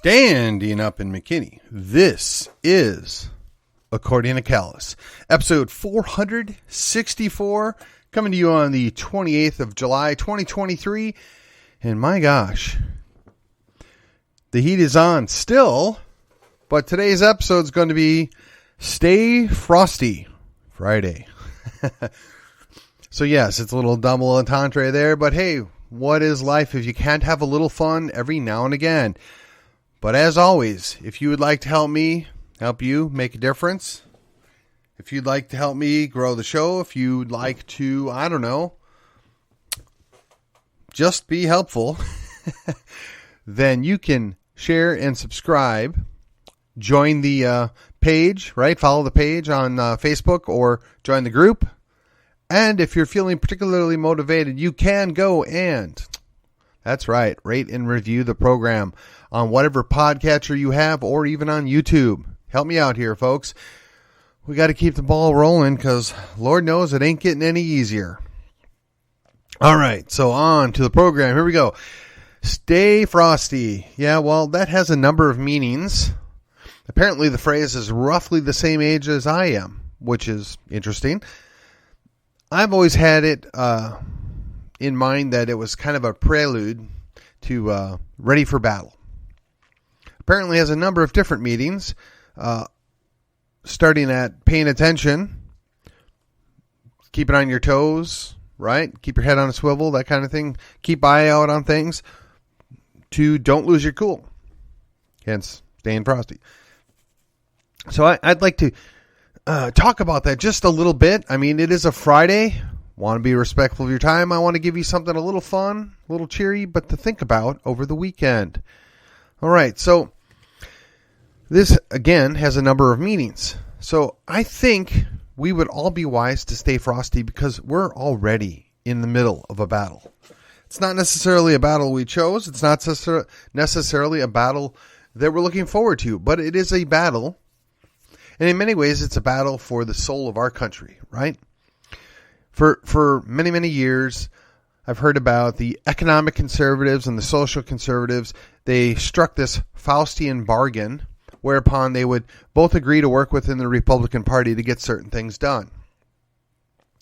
Standing up in McKinney, this is According to Callus, episode 464, coming to you on the 28th of July, 2023. And my gosh, the heat is on still, but today's episode is going to be Stay Frosty Friday. So yes, it's a little double entendre there, but hey, what is life if you can't have a little fun every now and again? But as always, if you would like to help me, help you make a difference, if you'd like to help me grow the show, if you'd like to, I don't know, just be helpful, then you can share and subscribe, join the page, right? Follow the page on Facebook or join the group. And if you're feeling particularly motivated, you can go and, that's right, rate and review the program on whatever podcatcher you have or even on YouTube. Help me out here, folks. We got to keep the ball rolling because Lord knows it ain't getting any easier. All right, so on to the program. Here we go. Stay Frosty. Yeah, well, that has a number of meanings. Apparently the phrase is roughly the same age as I am, which is interesting. I've always had it in mind that it was kind of a prelude to ready for battle. Apparently has a number of different meanings, starting at paying attention, keeping on your toes, right? Keep your head on a swivel, that kind of thing. Keep eye out on things, to don't lose your cool, hence staying frosty. So I'd like to talk about that just a little bit. I mean, it is a Friday. Want to be respectful of your time. I want to give you something a little fun, a little cheery, but to think about over the weekend. All right, so this, again, has a number of meanings. So I think we would all be wise to stay frosty because we're already in the middle of a battle. It's not necessarily a battle we chose. It's not necessarily a battle that we're looking forward to, but it is a battle. And in many ways, it's a battle for the soul of our country, right? For many, many years, I've heard about the economic conservatives and the social conservatives. They struck this Faustian bargain, whereupon they would both agree to work within the Republican Party to get certain things done.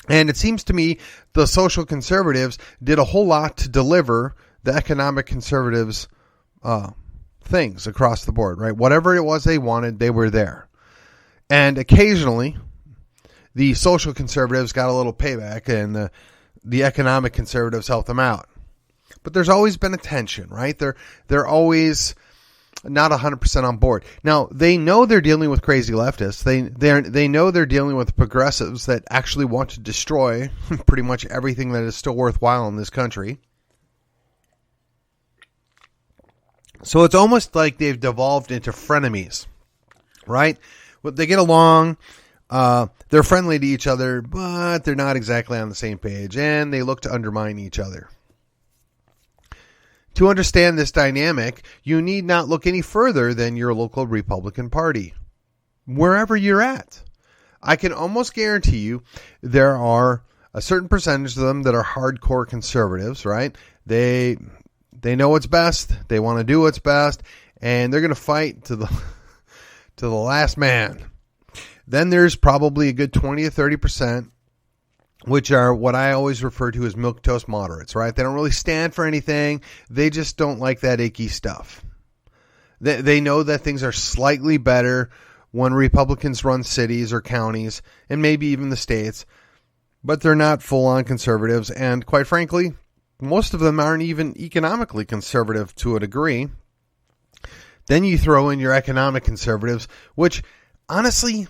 And it seems to me the social conservatives did a whole lot to deliver the economic conservatives' things across the board, right? Whatever it was they wanted, they were there. And occasionally, the social conservatives got a little payback and the economic conservatives helped them out. But there's always been a tension, right? They're always not 100% on board. Now, they know they're dealing with crazy leftists. They know they're dealing with progressives that actually want to destroy pretty much everything that is still worthwhile in this country. So it's almost like they've devolved into frenemies, right? They get along, they're friendly to each other, but they're not exactly on the same page, and they look to undermine each other. To understand this dynamic, you need not look any further than your local Republican Party, wherever you're at. I can almost guarantee you there are a certain percentage of them that are hardcore conservatives, right? They know what's best, they want to do what's best, and they're going to fight to the last man. Then there's probably a good 20 or 30%, which are what I always refer to as milquetoast moderates, right? They don't really stand for anything. They just don't like that icky stuff. They know that things are slightly better when Republicans run cities or counties and maybe even the states, but they're not full-on conservatives. And quite frankly, most of them aren't even economically conservative to a degree. Then you throw in your economic conservatives, which honestly,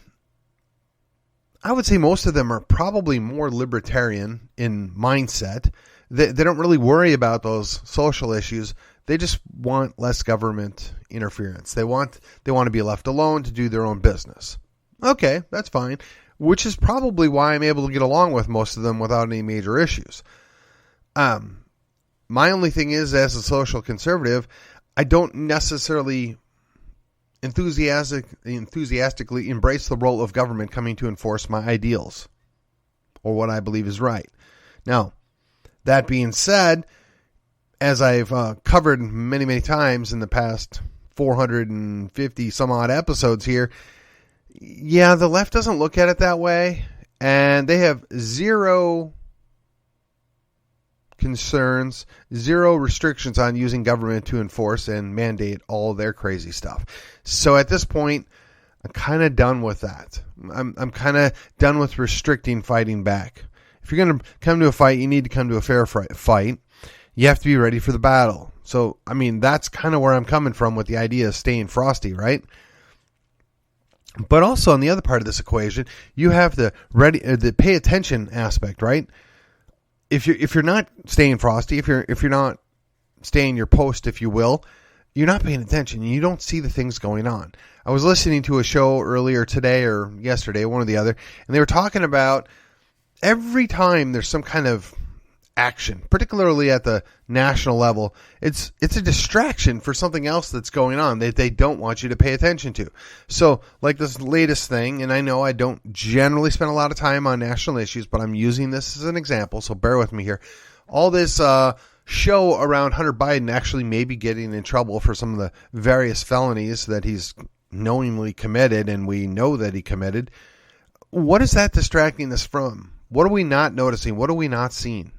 I would say most of them are probably more libertarian in mindset. They don't really worry about those social issues. They just want less government interference. They want to be left alone to do their own business. Okay, that's fine, which is probably why I'm able to get along with most of them without any major issues. My only thing is, as a social conservative, I don't necessarily enthusiastically embrace the role of government coming to enforce my ideals or what I believe is right. Now, that being said, as I've covered many, many times in the past 450 some odd episodes here. Yeah, the left doesn't look at it that way, and they have zero concerns, zero restrictions on using government to enforce and mandate all their crazy stuff. So at this point, I'm kind of done with that. I'm kind of done with restricting fighting back. If you're going to come to a fight, you need to come to a fair fight. You have to be ready for the battle. So, I mean, that's kind of where I'm coming from with the idea of staying frosty, right? But also on the other part of this equation, you have the pay attention aspect, right? If you're not staying frosty, if you're not staying your post, if you will, you're not paying attention. You don't see the things going on. I was listening to a show earlier today or yesterday, one or the other, and they were talking about every time there's some kind of action, particularly at the national level, it's a distraction for something else that's going on that they don't want you to pay attention to. So, like this latest thing, and I know I don't generally spend a lot of time on national issues, but I'm using this as an example, so bear with me here. All this show around Hunter Biden actually maybe getting in trouble for some of the various felonies that he's knowingly committed, and we know that he committed. What is that distracting us from? What are we not noticing? What are we not seeing?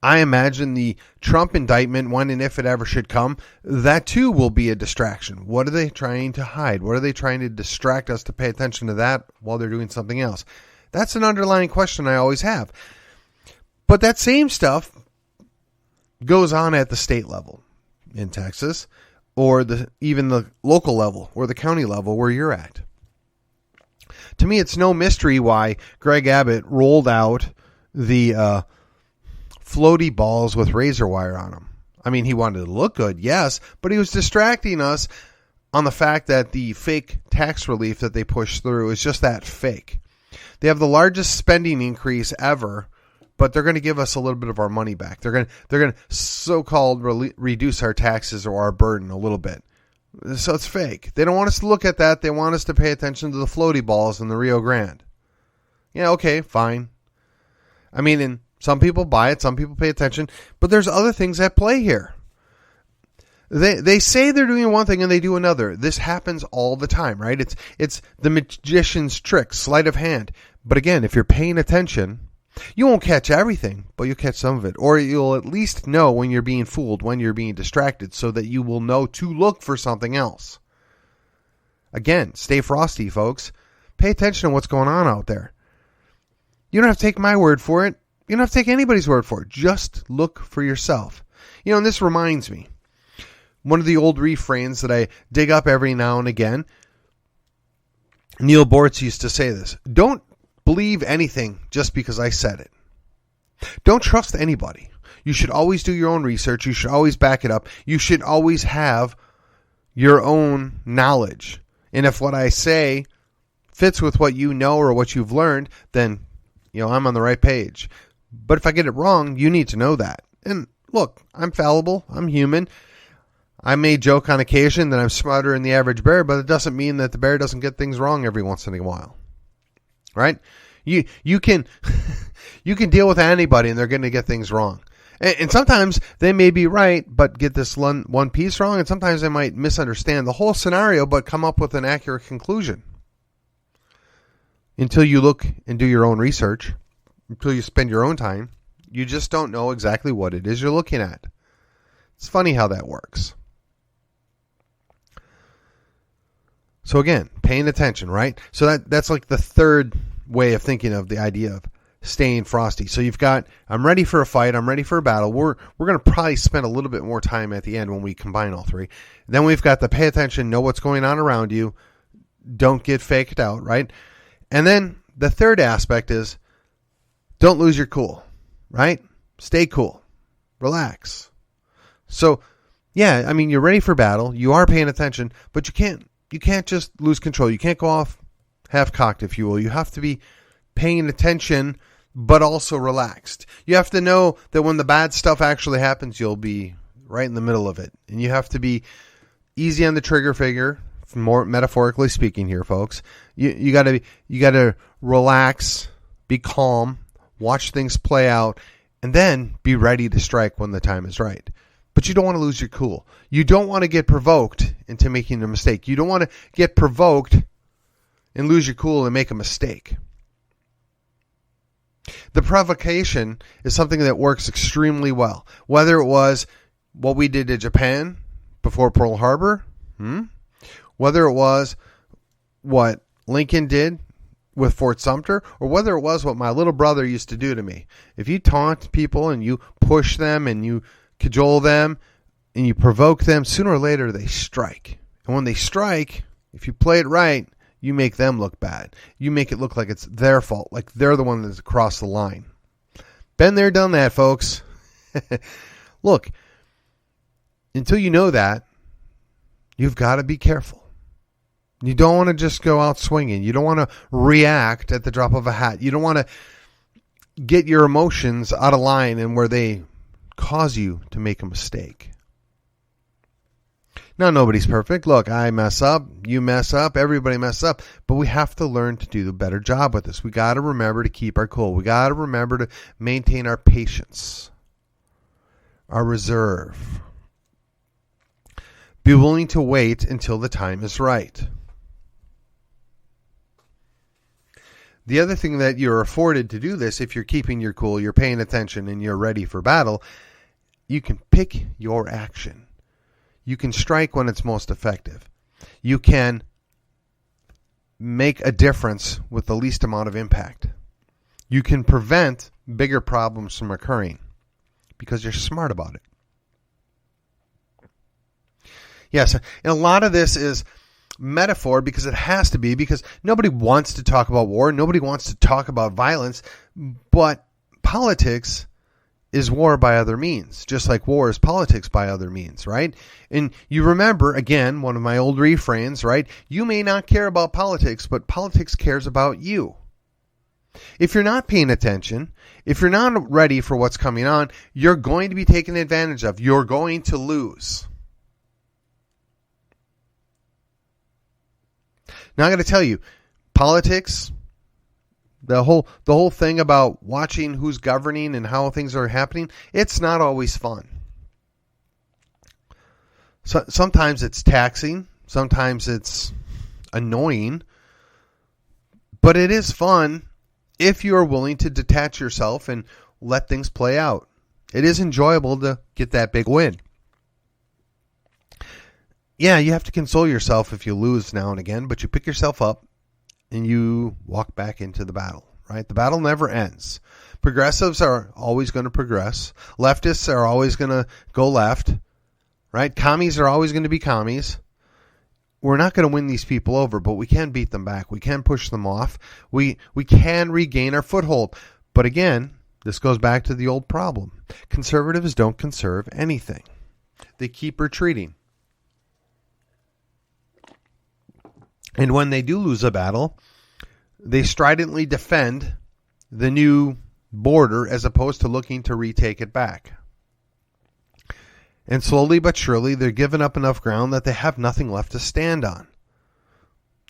I imagine the Trump indictment, when and if it ever should come, that too will be a distraction. What are they trying to hide? What are they trying to distract us to pay attention to that while they're doing something else? That's an underlying question I always have. But that same stuff goes on at the state level in Texas, or even the local level or the county level where you're at. To me, it's no mystery why Greg Abbott rolled out the floaty balls with razor wire on them. I mean, he wanted to look good, yes, but he was distracting us on the fact that the fake tax relief that they pushed through is just that fake. They have the largest spending increase ever, but they're going to give us a little bit of our money back. They're going to so-called reduce our taxes or our burden a little bit. So it's fake. They don't want us to look at that. They want us to pay attention to the floaty balls in the Rio Grande. Yeah, okay, fine. I mean, and some people buy it, some people pay attention, but there's other things at play here. They say they're doing one thing and they do another. This happens all the time, right? It's the magician's trick, sleight of hand. But again, if you're paying attention, you won't catch everything, but you'll catch some of it. Or you'll at least know when you're being fooled, when you're being distracted, so that you will know to look for something else. Again, stay frosty, folks. Pay attention to what's going on out there. You don't have to take my word for it. You don't have to take anybody's word for it. Just look for yourself. You know, and this reminds me. One of the old refrains that I dig up every now and again, Neil Bortz used to say this: don't believe anything just because I said it. Don't trust anybody. You should always do your own research. You should always back it up. You should always have your own knowledge. And if what I say fits with what you know or what you've learned, then, you know, I'm on the right page. But if I get it wrong, you need to know that. And look, I'm fallible. I'm human. I may joke on occasion that I'm smarter than the average bear, but it doesn't mean that the bear doesn't get things wrong every once in a while. Right? You can you can deal with anybody and they're going to get things wrong. And sometimes they may be right, but get this one piece wrong. And sometimes they might misunderstand the whole scenario, but come up with an accurate conclusion. Until you look and do your own research, until you spend your own time, you just don't know exactly what it is you're looking at. It's funny how that works. So again, paying attention, right? So that's like the third way of thinking of the idea of staying frosty. So you've got, I'm ready for a fight, I'm ready for a battle. We're going to probably spend a little bit more time at the end when we combine all three. Then we've got the pay attention, know what's going on around you, don't get faked out, right? And then the third aspect is don't lose your cool, right? Stay cool. Relax. So, yeah, I mean, you're ready for battle. You are paying attention, but you can't just lose control. You can't go off half-cocked, if you will. You have to be paying attention, but also relaxed. You have to know that when the bad stuff actually happens, you'll be right in the middle of it. And you have to be easy on the trigger finger, more metaphorically speaking here, folks. You gotta relax, be calm, watch things play out, and then be ready to strike when the time is right. But you don't want to lose your cool. You don't want to get provoked into making a mistake. You don't want to get provoked and lose your cool and make a mistake. The provocation is something that works extremely well. Whether it was what we did to Japan before Pearl Harbor, whether it was what Lincoln did with Fort Sumter, or whether it was what my little brother used to do to me. If you taunt people and you push them and you cajole them and you provoke them, sooner or later they strike. And when they strike, if you play it right, you make them look bad. You make it look like it's their fault, like they're the one that's across the line. Been there, done that, folks. Look, until you know that, you've got to be careful. You don't want to just go out swinging. You don't want to react at the drop of a hat. You don't want to get your emotions out of line and where they cause you to make a mistake. Now, nobody's perfect. Look, I mess up, you mess up, everybody mess up, but we have to learn to do a better job with this. We got to remember to keep our cool. We got to remember to maintain our patience, our reserve. Be willing to wait until the time is right. The other thing that you're afforded to do this, if you're keeping your cool, you're paying attention, and you're ready for battle, you can pick your action. You can strike when it's most effective. You can make a difference with the least amount of impact. You can prevent bigger problems from occurring because you're smart about it. Yes, and a lot of this is metaphor because it has to be, because nobody wants to talk about war. Nobody wants to talk about violence, but politics is war by other means, just like war is politics by other means, right? And you remember, again, one of my old refrains, right? You may not care about politics, but politics cares about you. If you're not paying attention, if you're not ready for what's coming on, you're going to be taken advantage of. You're going to lose. Now, I got to tell you, politics, the whole thing about watching who's governing and how things are happening, it's not always fun. So, sometimes it's taxing, sometimes it's annoying, but it is fun if you are willing to detach yourself and let things play out. It is enjoyable to get that big win. Yeah, you have to console yourself if you lose now and again, but you pick yourself up and you walk back into the battle, right? The battle never ends. Progressives are always going to progress. Leftists are always going to go left, right? Commies are always going to be commies. We're not going to win these people over, but we can beat them back. We can push them off. We can regain our foothold. But again, this goes back to the old problem. Conservatives don't conserve anything. They keep retreating. And when they do lose a battle, they stridently defend the new border as opposed to looking to retake it back. And slowly but surely, they're giving up enough ground that they have nothing left to stand on.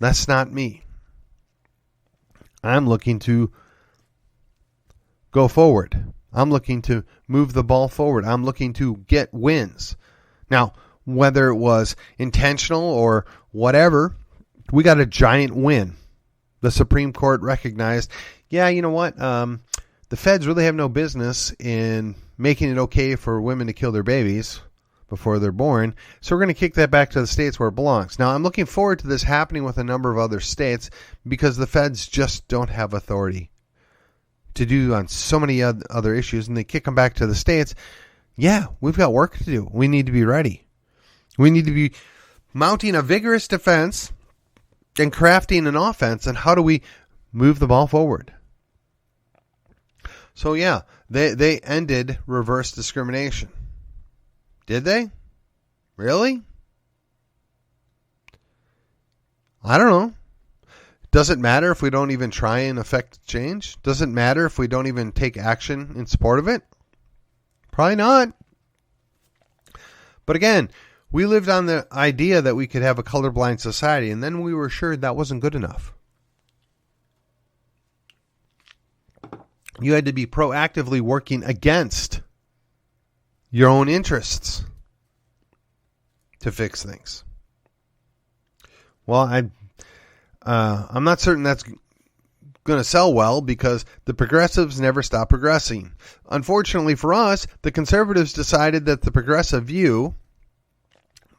That's not me. I'm looking to go forward. I'm looking to move the ball forward. I'm looking to get wins. Now, whether it was intentional or whatever, we got a giant win. The Supreme Court recognized, yeah, you know what? The feds really have no business in making it okay for women to kill their babies before they're born. So we're going to kick that back to the states where it belongs. Now, I'm looking forward to this happening with a number of other states because the feds just don't have authority to do on so many other issues, and they kick them back to the states. Yeah, we've got work to do. We need to be ready. We need to be mounting a vigorous defense and crafting an offense, and how do we move the ball forward? So yeah, they ended reverse discrimination. Did they? Really? I don't know. Does it matter if we don't even try and affect change? Does it matter if we don't even take action in support of it? Probably not. But again, we lived on the idea that we could have a colorblind society, and then we were assured that wasn't good enough. You had to be proactively working against your own interests. to fix things. Well, I'm not certain that's going to sell well because the progressives never stop progressing. Unfortunately for us, the conservatives decided that the progressive view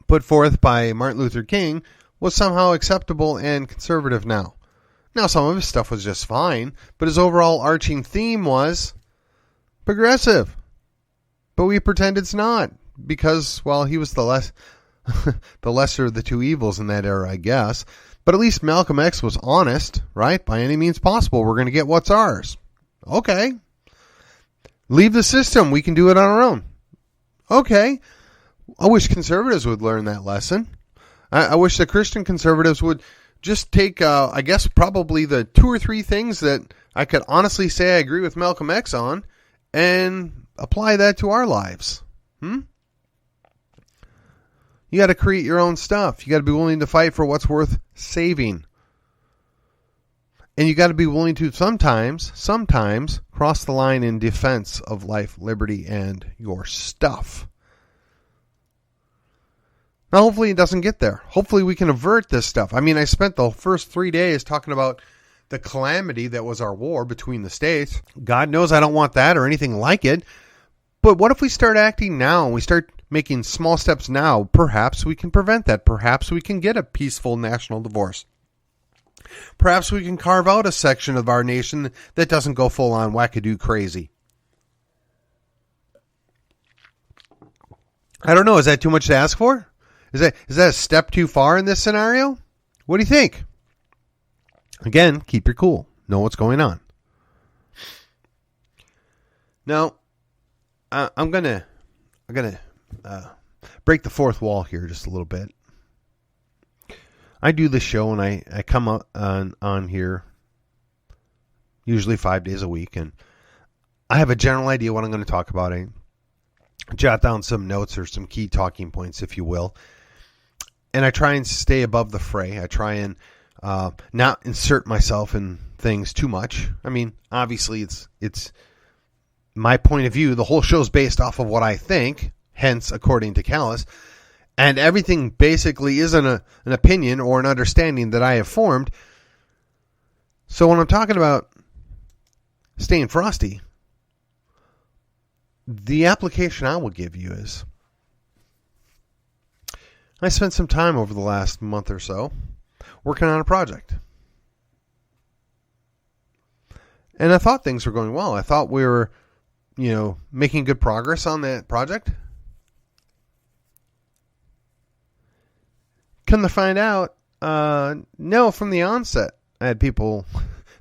put forth by Martin Luther King was somehow acceptable and conservative now. Now, some of his stuff was just fine, but his overall arching theme was progressive. But we pretend it's not because, well, he was the lesser of the two evils in that era, I guess. But at least Malcolm X was honest, right? By any means possible, we're going to get what's ours. Okay. Leave the system. We can do it on our own. Okay. I wish conservatives would learn that lesson. I wish the Christian conservatives would just take, I guess, probably the 2 or 3 things that I could honestly say I agree with Malcolm X on and apply that to our lives. You got to create your own stuff. You got to be willing to fight for what's worth saving. And you got to be willing to sometimes cross the line in defense of life, liberty, and your stuff. Now, hopefully it doesn't get there. Hopefully we can avert this stuff. I mean, I spent the first 3 days talking about the calamity that was our war between the states. God knows I don't want that or anything like it. But what if we start acting now and we start making small steps now? Perhaps we can prevent that. Perhaps we can get a peaceful national divorce. Perhaps we can carve out a section of our nation that doesn't go full on wackadoo crazy. I don't know. Is that too much to ask for? Is that a step too far in this scenario? What do you think? Again, keep your cool. Know what's going on. Now, I'm gonna break the fourth wall here just a little bit. I do this show and I come up on here usually 5 days a week, and I have a general idea what I'm going to talk about. I jot down some notes or some key talking points, if you will, and I try and stay above the fray. I try and not insert myself in things too much. I mean, obviously it's my point of view. The whole show's based off of what I think, hence according to Callis, and everything basically is an opinion or an understanding that I have formed. So when I'm talking about staying frosty, the application I will give you is I spent some time over the last month or so working on a project. And I thought things were going well. I thought we were, making good progress on that project. Come to find out, no, from the onset, I had people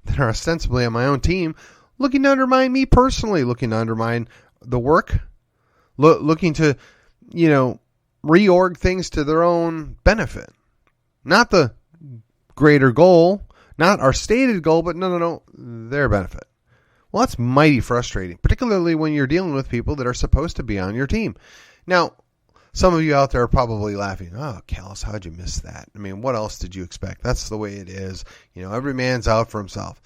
that are ostensibly on my own team looking to undermine me personally, looking to undermine the work, looking to, reorg things to their own benefit. Not the greater goal, not our stated goal, but no, their benefit. Well, that's mighty frustrating, particularly when you're dealing with people that are supposed to be on your team. Now, some of you out there are probably laughing. Oh, Callis, how'd you miss that? I mean, what else did you expect? That's the way it is. Every man's out for himself.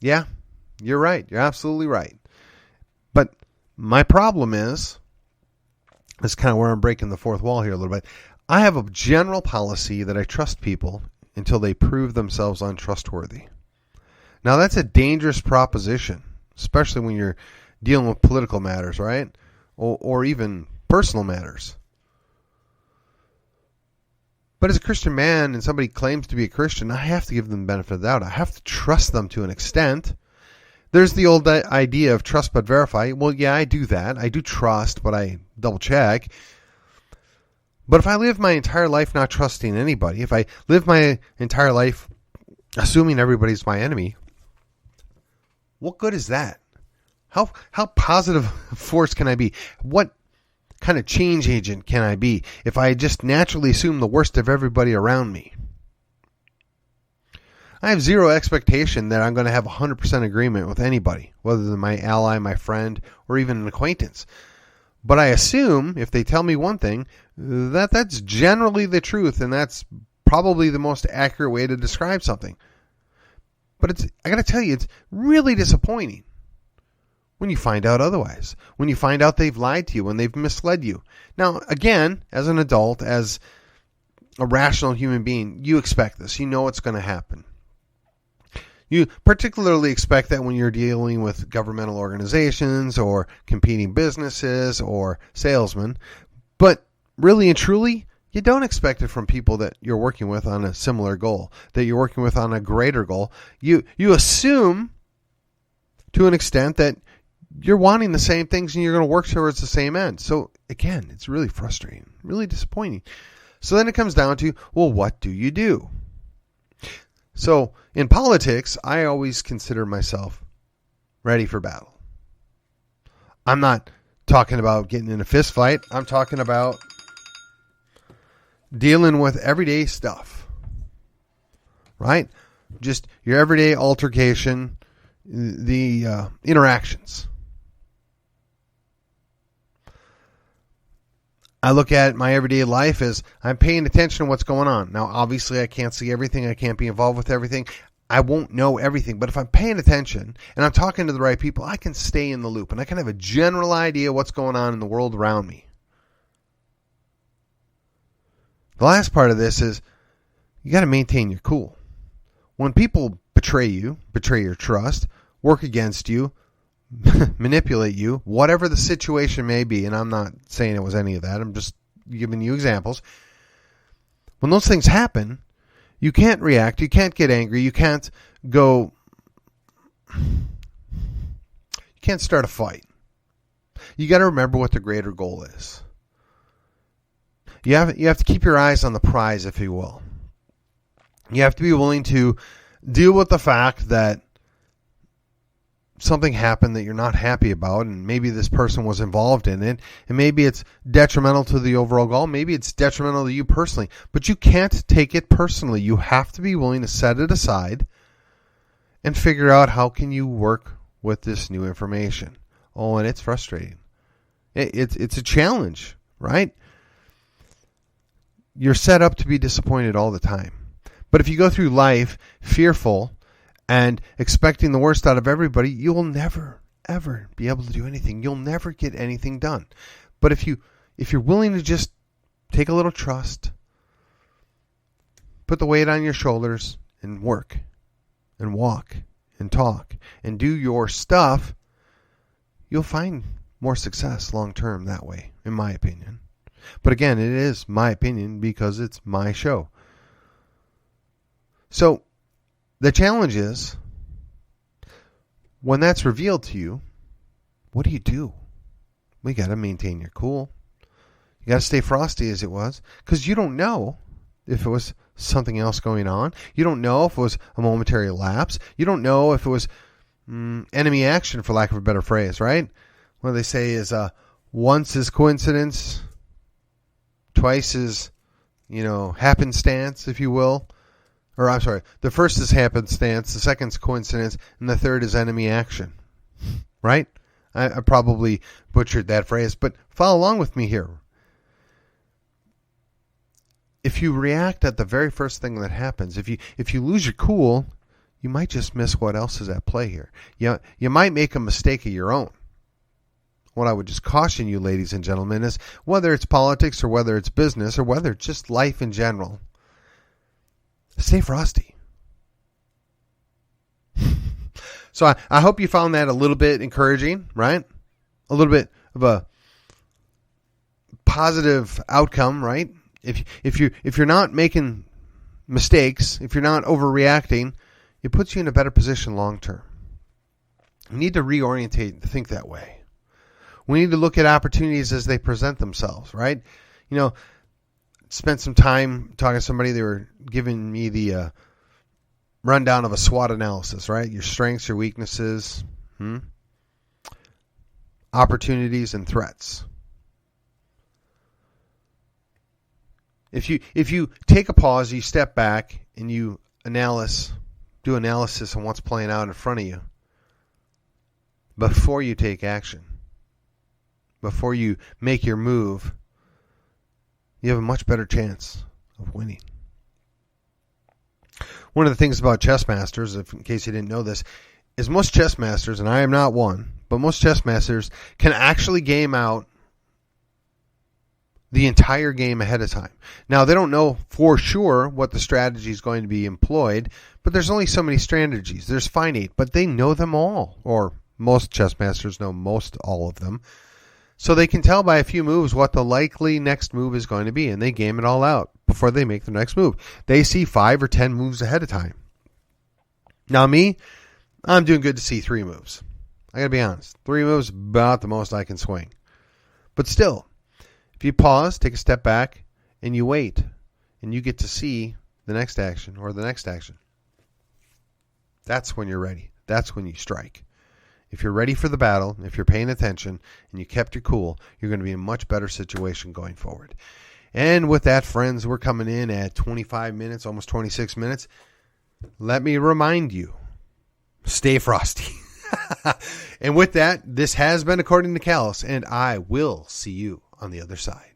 Yeah, you're right. You're absolutely right. But my problem is, that's kind of where I'm breaking the fourth wall here a little bit. I have a general policy that I trust people until they prove themselves untrustworthy. Now, that's a dangerous proposition, especially when you're dealing with political matters, right? Or even personal matters. But as a Christian man and somebody claims to be a Christian, I have to give them the benefit of the doubt. I have to trust them to an extent. There's the old idea of trust but verify. Well, yeah, I do that. I do trust, but I double check. But if I live my entire life not trusting anybody, if I live my entire life assuming everybody's my enemy, what good is that? How positive a force can I be? What kind of change agent can I be if I just naturally assume the worst of everybody around me? I have zero expectation that I'm going to have 100% agreement with anybody, whether they're my ally, my friend, or even an acquaintance. But I assume if they tell me one thing, that's generally the truth, and that's probably the most accurate way to describe something. But I got to tell you, it's really disappointing when you find out otherwise, when you find out they've lied to you, when they've misled you. Now, again, as an adult, as a rational human being, you expect this. You know it's going to happen. You particularly expect that when you're dealing with governmental organizations or competing businesses or salesmen. But really and truly, you don't expect it from people that you're working with on a similar goal, that you're working with on a greater goal. You assume to an extent that you're wanting the same things and you're going to work towards the same end. So again, it's really frustrating, really disappointing. So then it comes down to, well, what do you do? So in politics, I always consider myself ready for battle. I'm not talking about getting in a fist fight. I'm talking about dealing with everyday stuff, right? Just your everyday altercation, the interactions. I look at my everyday life as I'm paying attention to what's going on. Now, obviously, I can't see everything. I can't be involved with everything. I won't know everything. But if I'm paying attention and I'm talking to the right people, I can stay in the loop and I can have a general idea what's going on in the world around me. The last part of this is you got to maintain your cool. When people betray you, betray your trust, work against you, manipulate you, whatever the situation may be, and I'm not saying it was any of that, I'm just giving you examples. When those things happen, you can't react, you can't get angry, you can't start a fight. You got to remember what the greater goal is. You have to keep your eyes on the prize, if you will. You have to be willing to deal with the fact that something happened that you're not happy about, and maybe this person was involved in it, and maybe it's detrimental to the overall goal, maybe it's detrimental to you personally, but you can't take it personally. You have to be willing to set it aside and figure out how can you work with this new information. Oh, and it's frustrating. It's a challenge, right? You're set up to be disappointed all the time. But if you go through life fearful and expecting the worst out of everybody, you will never, ever be able to do anything. You'll never get anything done. But if you're willing to just take a little trust, put the weight on your shoulders and work and walk and talk and do your stuff, you'll find more success long term that way, in my opinion. But again, it is my opinion because it's my show. So the challenge is, when that's revealed to you, what do? We got to maintain your cool. You got to stay frosty as it was, because you don't know if it was something else going on. You don't know if it was a momentary lapse. You don't know if it was enemy action, for lack of a better phrase, right? What they say is once is coincidence, twice is, happenstance, if you will. Or I'm sorry, the first is happenstance, the second is coincidence, and the third is enemy action. Right? I probably butchered that phrase, but follow along with me here. If you react at the very first thing that happens, if you lose your cool, you might just miss what else is at play here. You might make a mistake of your own. What I would just caution you, ladies and gentlemen, is whether it's politics or whether it's business or whether it's just life in general, stay frosty. So I hope you found that a little bit encouraging, right? A little bit of a positive outcome, right? If you're not making mistakes, if you're not overreacting, it puts you in a better position long term. You need to reorientate and think that way. We need to look at opportunities as they present themselves, right? Spent some time talking to somebody. They were giving me the rundown of a SWOT analysis, right? Your strengths, your weaknesses, opportunities, and threats. If you take a pause, you step back, and you do analysis on what's playing out in front of you before you take action, before you make your move, you have a much better chance of winning. One of the things about chess masters, in case you didn't know this, is most chess masters, and I am not one, but most chess masters can actually game out the entire game ahead of time. Now, they don't know for sure what the strategy is going to be employed, but there's only so many strategies. There's finite, but they know them all, or most chess masters know most all of them. So they can tell by a few moves what the likely next move is going to be, and they game it all out before they make the next move. They see 5 or 10 moves ahead of time. Now me, I'm doing good to see 3 moves. I gotta be honest. 3 moves is about the most I can swing. But still, if you pause, take a step back, and you wait, and you get to see the next action or the next action, that's when you're ready. That's when you strike. If you're ready for the battle, if you're paying attention, and you kept your cool, you're going to be in a much better situation going forward. And with that, friends, we're coming in at 25 minutes, almost 26 minutes. Let me remind you, stay frosty. And with that, this has been According to Callus, and I will see you on the other side.